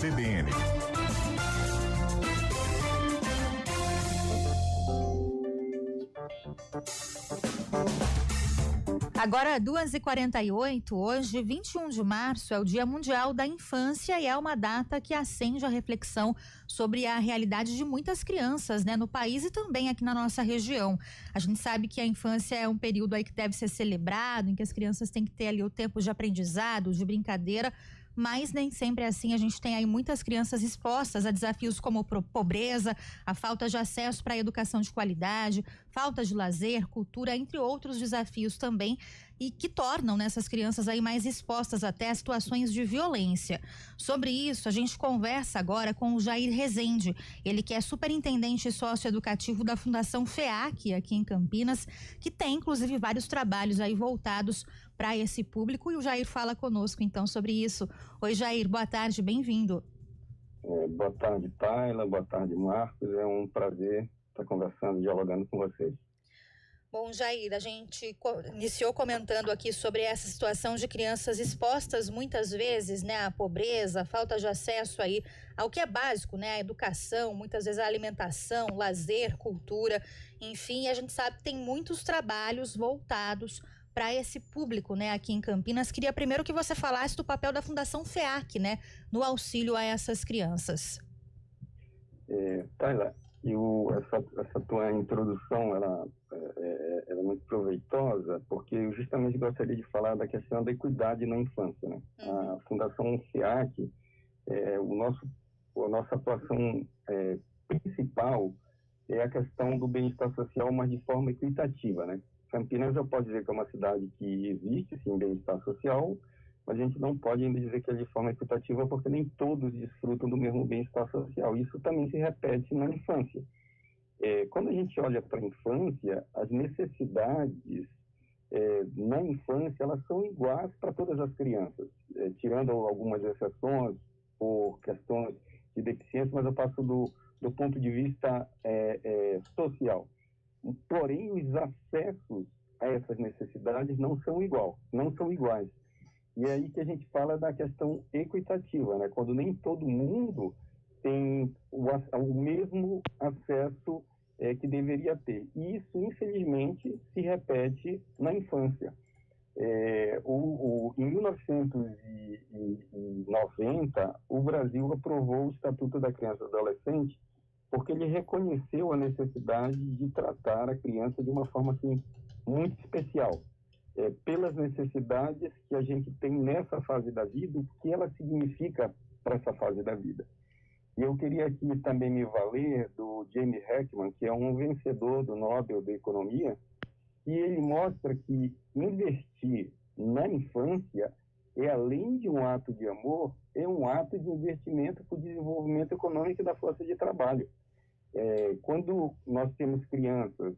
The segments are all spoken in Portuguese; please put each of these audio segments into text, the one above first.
CBN. Agora, 2h48, hoje, 21 de março, é o Dia Mundial da Infância e é uma data que acende a reflexão sobre a realidade de muitas crianças, no país e também aqui na nossa região. A gente sabe que a infância é um período aí que deve ser celebrado, em que as crianças têm que ter ali o tempo de aprendizado, de brincadeira, mas nem sempre é assim. A gente tem aí muitas crianças expostas a desafios como pobreza, a falta de acesso para a educação de qualidade, falta de lazer, cultura, entre outros desafios também, e que tornam essas crianças aí mais expostas até a situações de violência. Sobre isso, a gente conversa agora com o Jair Rezende, ele que é superintendente socioeducativo da Fundação FEAC aqui em Campinas, que tem inclusive vários trabalhos aí voltados para esse público, e o Jair fala conosco então sobre isso. Oi, Jair, boa tarde, bem-vindo. Boa tarde, Tayla, boa tarde, Marcos, é um prazer estar conversando, dialogando com vocês. Bom, Jair, a gente iniciou comentando aqui sobre essa situação de crianças expostas muitas vezes, à pobreza, à falta de acesso aí ao que é básico, a educação, muitas vezes a alimentação, lazer, cultura, enfim, a gente sabe que tem muitos trabalhos voltados para esse público, aqui em Campinas. Queria primeiro que você falasse do papel da Fundação FEAC, no auxílio a essas crianças. Tayla, essa tua introdução, ela é muito proveitosa, porque eu justamente gostaria de falar da questão da equidade na infância, A Fundação FEAC, a nossa atuação principal é a questão do bem-estar social, mas de forma equitativa, Campinas, eu posso dizer que é uma cidade que existe, sim, bem-estar social, mas a gente não pode ainda dizer que é de forma equitativa, porque nem todos desfrutam do mesmo bem-estar social. Isso também se repete na infância. Quando a gente olha para a infância, as necessidades na infância, elas são iguais para todas as crianças, tirando algumas exceções por questões de deficiência, mas eu passo do ponto de vista social. Porém, os acessos a essas necessidades não são iguais. E é aí que a gente fala da questão equitativa, quando nem todo mundo tem o mesmo acesso que deveria ter. E isso, infelizmente, se repete na infância. Em 1990, o Brasil aprovou o Estatuto da Criança e do Adolescente, porque ele reconheceu a necessidade de tratar a criança de uma forma muito especial, pelas necessidades que a gente tem nessa fase da vida, o que ela significa para essa fase da vida. E eu queria aqui também me valer do James Heckman, que é um vencedor do Nobel da Economia, e ele mostra que investir na infância além de um ato de amor, é um ato de investimento para o desenvolvimento econômico da força de trabalho. Quando nós temos crianças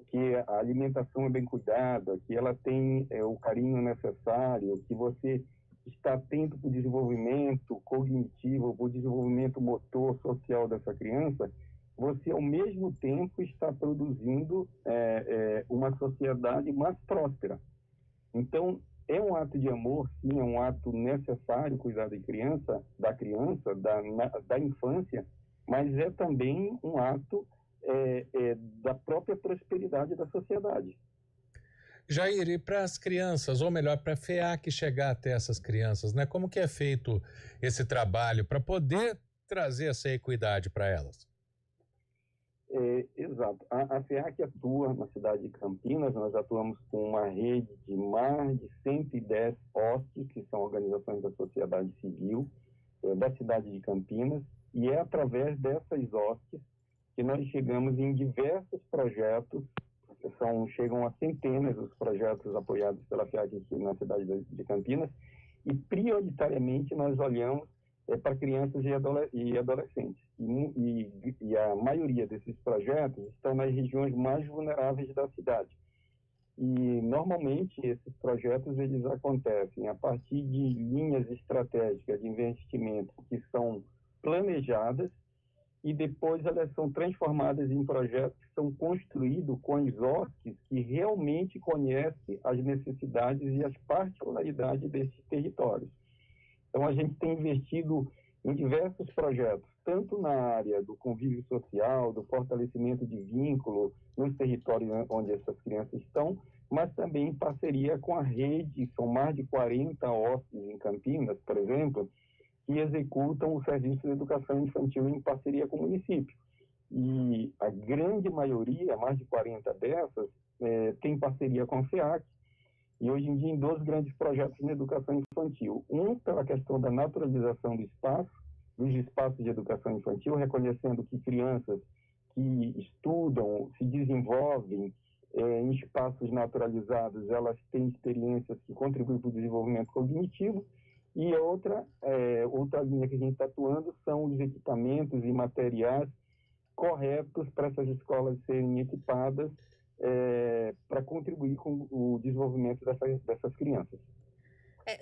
que a alimentação é bem cuidada, que ela tem o carinho necessário, que você está atento para o desenvolvimento cognitivo, para o desenvolvimento motor, social dessa criança, você ao mesmo tempo está produzindo uma sociedade mais próspera. Então, é um ato de amor, sim, é um ato necessário cuidar da criança, da infância, mas é também um ato da própria prosperidade da sociedade. Jair, e para as crianças, ou melhor, para a FEAC chegar até essas crianças, como que é feito esse trabalho para poder trazer essa equidade para elas? Exato. A FEAC atua na cidade de Campinas, nós atuamos com uma rede de mais de 110 OSCs, que são organizações da sociedade civil, da cidade de Campinas, e é através dessas OSCs que nós chegamos em diversos projetos, chegam a centenas os projetos apoiados pela FEAC na cidade de Campinas, e prioritariamente nós olhamos para crianças e adolescentes. E a maioria desses projetos estão nas regiões mais vulneráveis da cidade. E, normalmente, esses projetos eles acontecem a partir de linhas estratégicas de investimento que são planejadas e depois elas são transformadas em projetos que são construídos com os OSCs que realmente conhecem as necessidades e as particularidades desses territórios. Então, a gente tem investido em diversos projetos, tanto na área do convívio social, do fortalecimento de vínculo nos territórios onde essas crianças estão, mas também em parceria com a rede, são mais de 40 OSCs em Campinas, por exemplo, que executam o serviço de educação infantil em parceria com o município. E a grande maioria, mais de 40 dessas, tem parceria com a FEAC, e hoje em dia em 2 grandes projetos de educação infantil. Um pela questão da naturalização do espaço, dos espaços de educação infantil, reconhecendo que crianças que estudam, se desenvolvem em espaços naturalizados, elas têm experiências que contribuem para o desenvolvimento cognitivo. E a outra linha que a gente está atuando são os equipamentos e materiais corretos para essas escolas serem equipadas para contribuir com o desenvolvimento dessas crianças.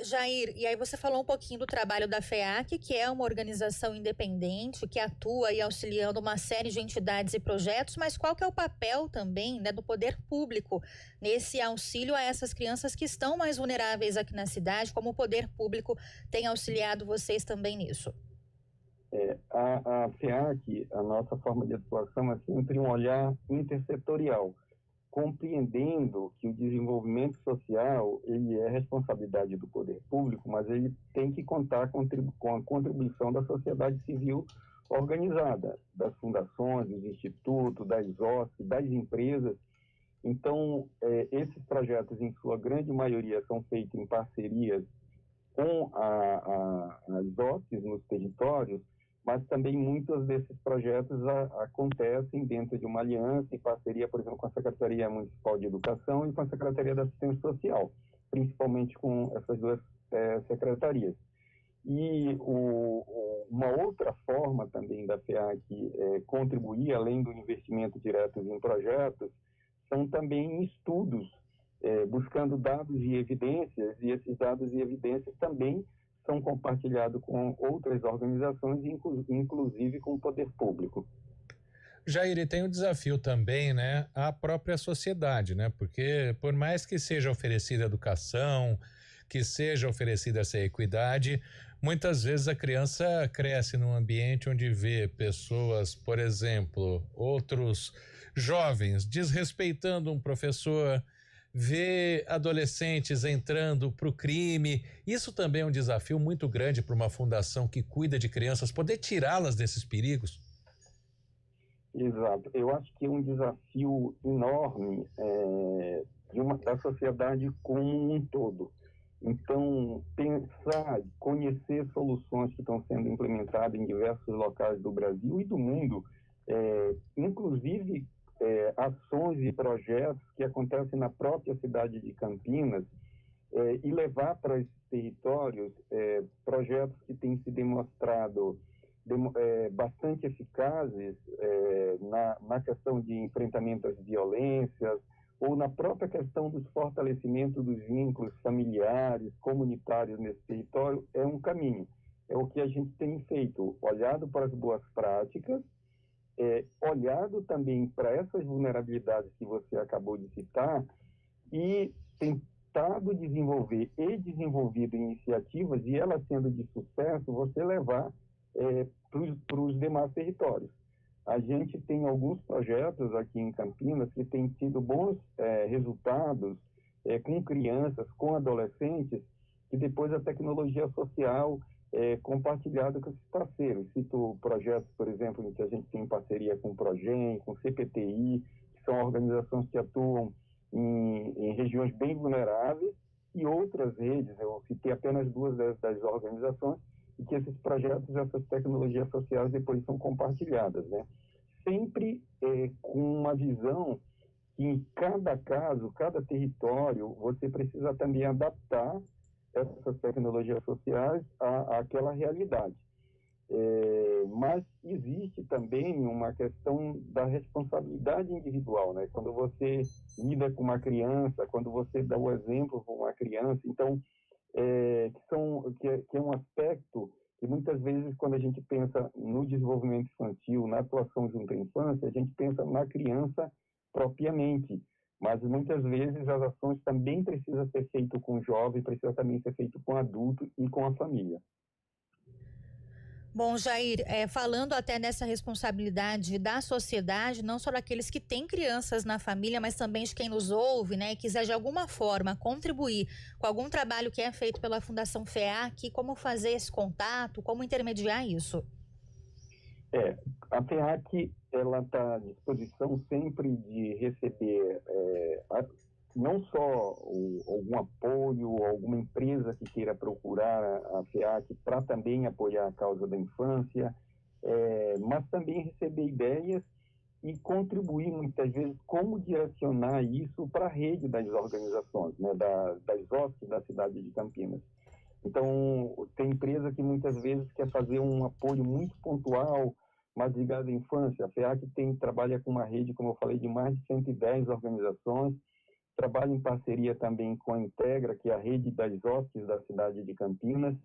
Jair, e aí você falou um pouquinho do trabalho da FEAC, que é uma organização independente, que atua aí auxiliando uma série de entidades e projetos, mas qual que é o papel também, né, do poder público nesse auxílio a essas crianças que estão mais vulneráveis aqui na cidade? Como o poder público tem auxiliado vocês também nisso? A FEAC, a nossa forma de atuação é sempre um olhar intersetorial, compreendendo que o desenvolvimento social ele é responsabilidade do poder público, mas ele tem que contar com a contribuição da sociedade civil organizada, das fundações, dos institutos, das OSCs, das empresas. Então, esses projetos, em sua grande maioria, são feitos em parcerias com as OSCs nos territórios, mas também muitos desses projetos acontecem dentro de uma aliança, em parceria, por exemplo, com a Secretaria Municipal de Educação e com a Secretaria da Assistência Social, principalmente com essas 2 secretarias. E uma outra forma também da FEAC contribuir, além do investimento direto em projetos, são também estudos, buscando dados e evidências, e esses dados e evidências também são compartilhados com outras organizações, inclusive com o poder público. Jair, e tem um desafio também, né, à própria sociedade, né, porque por mais que seja oferecida educação, que seja oferecida essa equidade, muitas vezes a criança cresce num ambiente onde vê pessoas, por exemplo, outros jovens desrespeitando um professor, vê adolescentes entrando para o crime. Isso também é um desafio muito grande para uma fundação que cuida de crianças, poder tirá-las desses perigos. Exato. Eu acho que é um desafio enorme da sociedade como um todo. Então, pensar, conhecer soluções que estão sendo implementadas em diversos locais do Brasil e do mundo, inclusive ações e projetos que acontecem na própria cidade de Campinas, e levar para esses territórios projetos que têm se demonstrado bastante eficazes na questão de enfrentamento às violências, ou na própria questão do fortalecimento dos vínculos familiares, comunitários nesse território, é um caminho. É o que a gente tem feito, olhado para as boas práticas, olhado também para essas vulnerabilidades que você acabou de citar e tentado desenvolver e desenvolvido iniciativas, e elas sendo de sucesso, você levar para os demais territórios. A gente tem alguns projetos aqui em Campinas que têm tido bons resultados com crianças, com adolescentes, e depois a tecnologia social compartilhada com esses parceiros. Cito projetos, por exemplo, em que a gente tem parceria com o Progem, com o CPTI, que são organizações que atuam em regiões bem vulneráveis, e outras redes, eu citei apenas 2 das organizações, e que esses projetos, essas tecnologias sociais depois são compartilhadas, né? Sempre com uma visão que em cada caso, cada território, você precisa também adaptar essas tecnologias sociais àquela realidade. Mas existe também uma questão da responsabilidade individual, né? Quando você lida com uma criança, quando você dá o exemplo para uma criança, então que é um aspecto que muitas vezes, quando a gente pensa no desenvolvimento infantil, na atuação junto à infância, a gente pensa na criança propriamente, mas muitas vezes as ações também precisam ser feitas com o jovem, precisa também ser feito com o adulto e com a família. Bom, Jair, falando até nessa responsabilidade da sociedade, não só daqueles que têm crianças na família, mas também de quem nos ouve, né, e quiser de alguma forma contribuir com algum trabalho que é feito pela Fundação FEAC, como fazer esse contato, como intermediar isso? A FEAC, ela está à disposição sempre de receber não só algum apoio, alguma empresa que queira procurar a FEAC para também apoiar a causa da infância, mas também receber ideias e contribuir muitas vezes como direcionar isso para a rede das organizações, né, das OSCs da cidade de Campinas. Então, tem empresa que muitas vezes quer fazer um apoio muito pontual, mas ligado à infância. A FEAC trabalha com uma rede, como eu falei, de mais de 110 organizações, trabalha em parceria também com a Integra, que é a rede das OSCs da cidade de Campinas,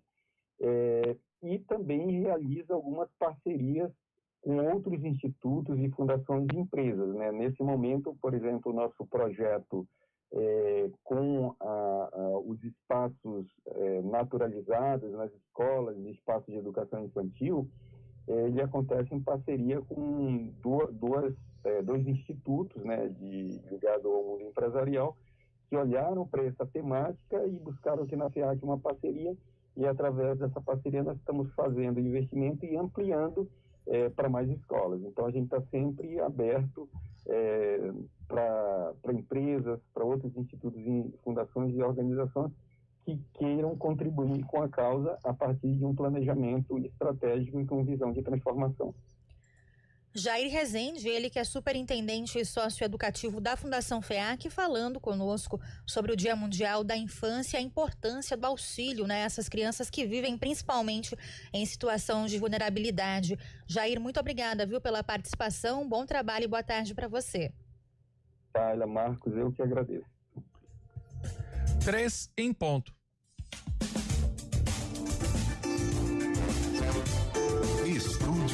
e também realiza algumas parcerias com outros institutos e fundações de empresas, né? Nesse momento, por exemplo, o nosso projeto com os espaços naturalizados nas escolas e espaços de educação infantil, ele acontece em parceria com dois institutos, né, ligados ao mundo empresarial, que olharam para essa temática e buscaram aqui na FEAC uma parceria, e através dessa parceria nós estamos fazendo investimento e ampliando para mais escolas. Então a gente está sempre aberto para empresas, para outros institutos e fundações e organizações que queiram contribuir com a causa a partir de um planejamento estratégico e com visão de transformação. Jair Rezende, ele que é superintendente e sócio educativo da Fundação FEAC, falando conosco sobre o Dia Mundial da Infância e a importância do auxílio, né, essas crianças que vivem principalmente em situação de vulnerabilidade. Jair, muito obrigada, viu, pela participação, bom trabalho e boa tarde para você. Marcos, eu que agradeço. 3 em ponto.